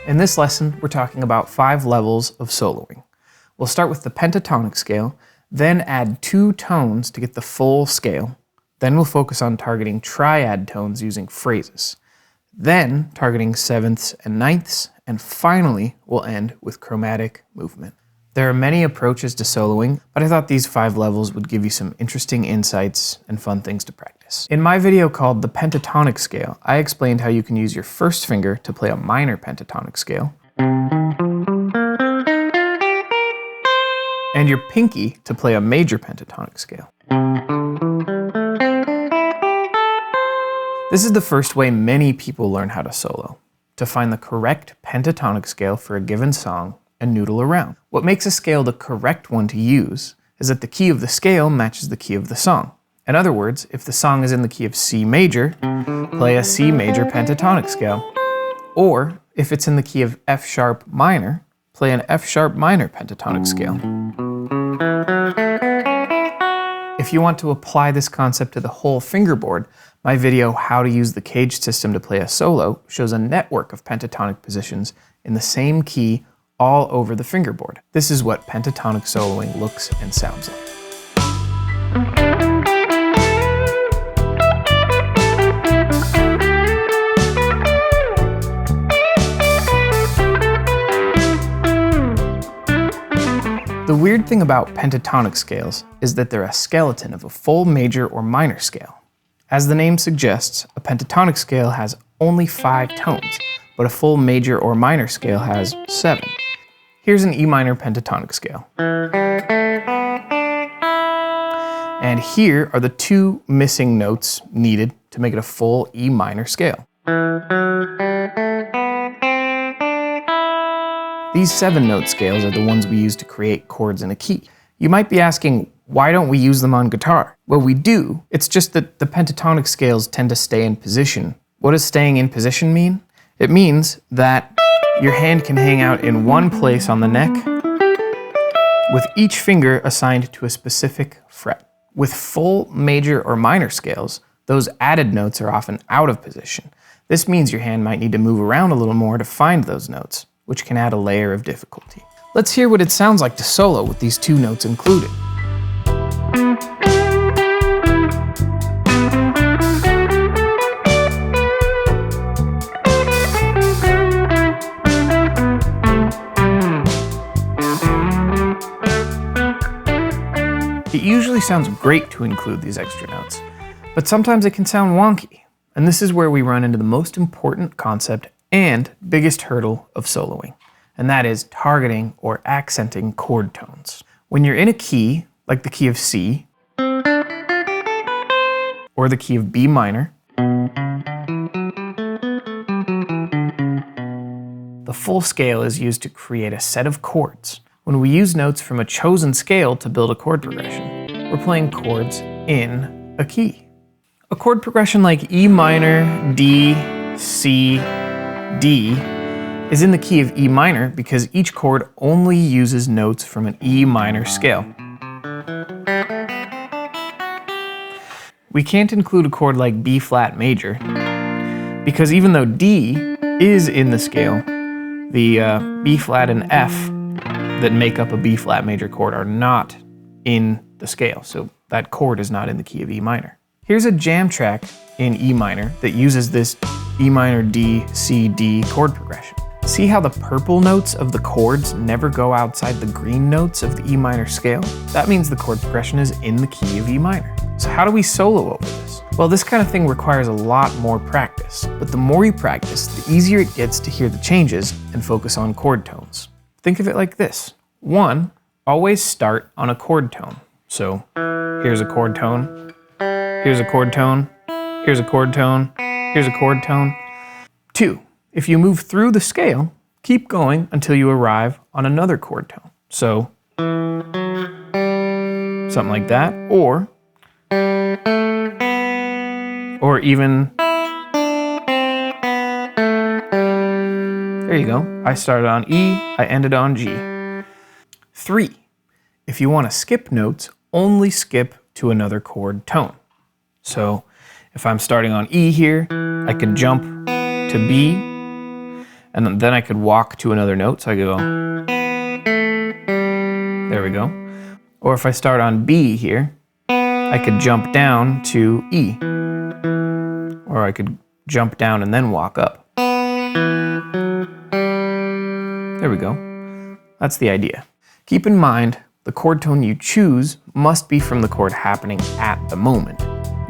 In this lesson, we're talking about 5 levels of soloing. We'll start with the pentatonic scale, then add 2 tones to get the full scale. Then we'll focus on targeting triad tones using phrases. Then targeting 7ths and 9ths, and finally we'll end with chromatic movement. There are many approaches to soloing, but I thought these 5 levels would give you some interesting insights and fun things to practice. In my video called the pentatonic scale, I explained how you can use your first finger to play a minor pentatonic scale, and your pinky to play a major pentatonic scale. This is the first way many people learn how to solo, to find the correct pentatonic scale for a given song and noodle around. What makes a scale the correct one to use is that the key of the scale matches the key of the song. In other words, if the song is in the key of C major, play a C major pentatonic scale. Or if it's in the key of F sharp minor, play an F sharp minor pentatonic scale. If you want to apply this concept to the whole fingerboard, my video How to Use the Cage System to Play a Solo shows a network of pentatonic positions in the same key all over the fingerboard. This is what pentatonic soloing looks and sounds like. The weird thing about pentatonic scales is that they're a skeleton of a full major or minor scale. As the name suggests, a pentatonic scale has only 5 tones, but a full major or minor scale has 7. Here's an E minor pentatonic scale. And here are the 2 missing notes needed to make it a full E minor scale. These 7-note scales are the ones we use to create chords in a key. You might be asking, why don't we use them on guitar? Well, we do. It's just that the pentatonic scales tend to stay in position. What does staying in position mean? It means that your hand can hang out in one place on the neck, with each finger assigned to a specific fret. With full major or minor scales, those added notes are often out of position. This means your hand might need to move around a little more to find those notes, which can add a layer of difficulty. Let's hear what it sounds like to solo with these 2 notes included. It usually sounds great to include these extra notes, but sometimes it can sound wonky, and this is where we run into the most important concept and biggest hurdle of soloing, and that is targeting or accenting chord tones. When you're in a key, like the key of C, or the key of B minor, the full scale is used to create a set of chords. When we use notes from a chosen scale to build a chord progression, we're playing chords in a key. A chord progression like E minor, D, C, D is in the key of E minor because each chord only uses notes from an E minor scale. We can't include a chord like B flat major because even though D is in the scale, the B flat and F that make up a B flat major chord are not in the scale, so that chord is not in the key of E minor. Here's a jam track in E minor that uses this E minor, D, C, D chord progression. See how the purple notes of the chords never go outside the green notes of the E minor scale? That means the chord progression is in the key of E minor. So how do we solo over this? Well, this kind of thing requires a lot more practice, but the more you practice, the easier it gets to hear the changes and focus on chord tones. Think of it like this. 1, always start on a chord tone. So here's a chord tone, here's a chord tone, here's a chord tone, here's a chord tone. 2, if you move through the scale, keep going until you arrive on another chord tone. So something like that, or even, there you go. I started on E, I ended on G. 3, if you want to skip notes, only skip to another chord tone. So if I'm starting on E here, I can jump to B, And then I could walk to another note, so I could go, there we go. Or if I start on B here, I could jump down to E. Or I could jump down and then walk up. There we go. That's the idea. Keep in mind, the chord tone you choose must be from the chord happening at the moment.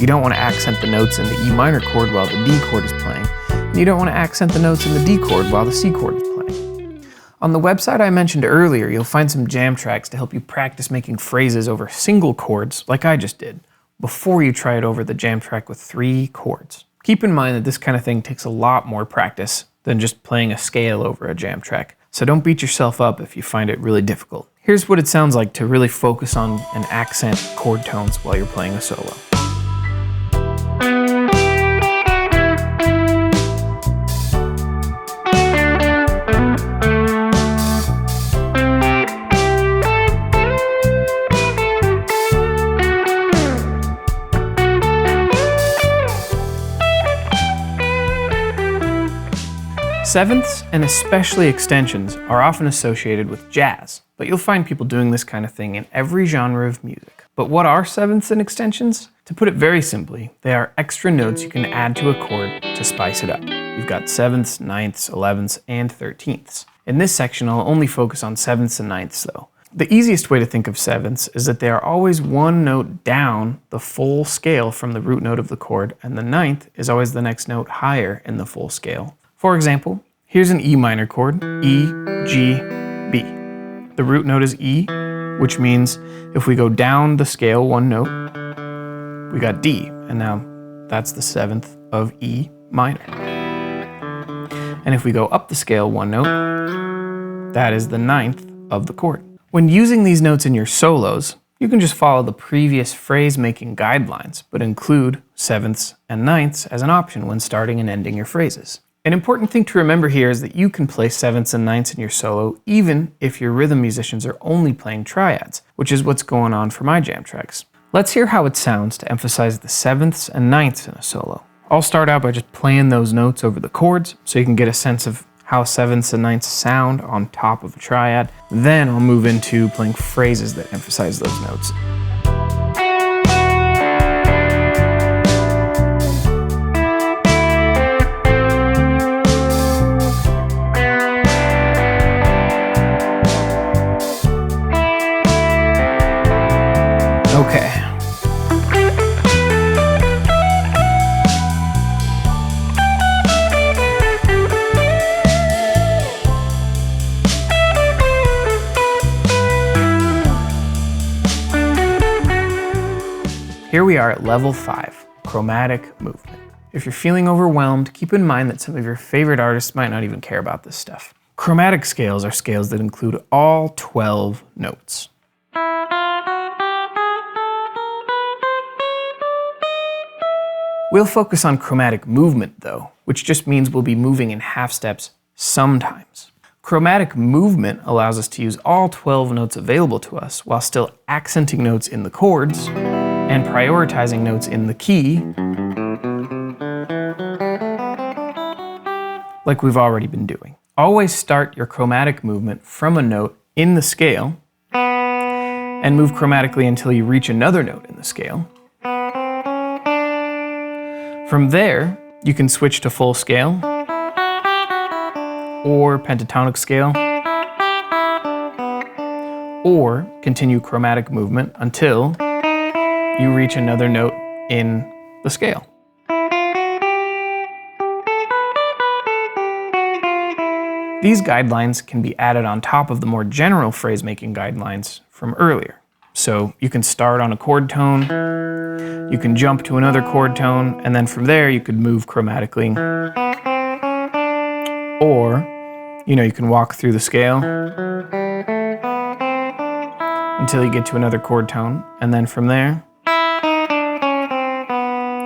You don't want to accent the notes in the E minor chord while the D chord is playing, and you don't want to accent the notes in the D chord while the C chord is playing. On the website I mentioned earlier, you'll find some jam tracks to help you practice making phrases over single chords, like I just did, before you try it over the jam track with 3 chords. Keep in mind that this kind of thing takes a lot more practice than just playing a scale over a jam track, so don't beat yourself up if you find it really difficult. Here's what it sounds like to really focus on and accent chord tones while you're playing a solo. Sevenths, and especially extensions, are often associated with jazz, but you'll find people doing this kind of thing in every genre of music. But what are sevenths and extensions? To put it very simply, they are extra notes you can add to a chord to spice it up. You've got sevenths, ninths, 11ths, and 13ths. In this section, I'll only focus on sevenths and ninths though. The easiest way to think of sevenths is that they are always one note down the full scale from the root note of the chord, and the ninth is always the next note higher in the full scale. For example, here's an E minor chord, E, G, B. The root note is E, which means if we go down the scale 1 note, we got D, and now that's the 7th of E minor. And if we go up the scale 1 note, that is the 9th of the chord. When using these notes in your solos, you can just follow the previous phrase-making guidelines, but include 7ths and 9ths as an option when starting and ending your phrases. An important thing to remember here is that you can play 7ths and 9ths in your solo even if your rhythm musicians are only playing triads, which is what's going on for my jam tracks. Let's hear how it sounds to emphasize the 7ths and 9ths in a solo. I'll start out by just playing those notes over the chords so you can get a sense of how 7ths and 9ths sound on top of a triad. Then I'll move into playing phrases that emphasize those notes. Okay. Here we are at level 5, chromatic movement. If you're feeling overwhelmed, keep in mind that some of your favorite artists might not even care about this stuff. Chromatic scales are scales that include all 12 notes. We'll focus on chromatic movement though, which just means we'll be moving in half steps sometimes. Chromatic movement allows us to use all 12 notes available to us while still accenting notes in the chords and prioritizing notes in the key, like we've already been doing. Always start your chromatic movement from a note in the scale and move chromatically until you reach another note in the scale. From there, you can switch to full scale or pentatonic scale, or continue chromatic movement until you reach another note in the scale. These guidelines can be added on top of the more general phrase-making guidelines from earlier. So you can start on a chord tone, you can jump to another chord tone, and then from there you could move chromatically. Or, you can walk through the scale until you get to another chord tone, and then from there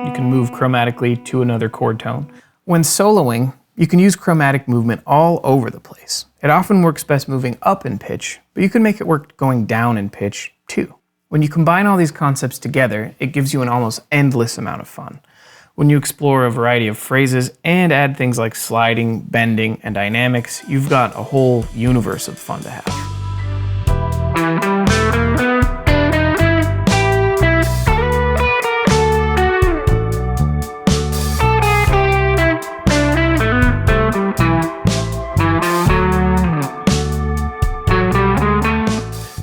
you can move chromatically to another chord tone. When soloing, you can use chromatic movement all over the place. It often works best moving up in pitch, but you can make it work going down in pitch too. When you combine all these concepts together, it gives you an almost endless amount of fun. When you explore a variety of phrases and add things like sliding, bending, and dynamics, you've got a whole universe of fun to have.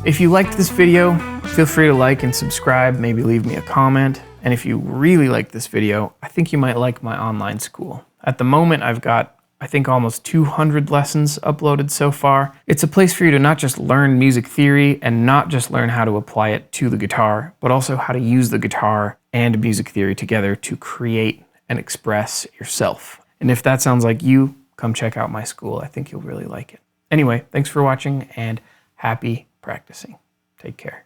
If you liked this video, feel free to like and subscribe, maybe leave me a comment. And if you really like this video, I think you might like my online school. At the moment, I've got, I think, almost 200 lessons uploaded so far. It's a place for you to not just learn music theory and not just learn how to apply it to the guitar, but also how to use the guitar and music theory together to create and express yourself. And if that sounds like you, come check out my school. I think you'll really like it. Anyway, thanks for watching and happy practicing. Take care.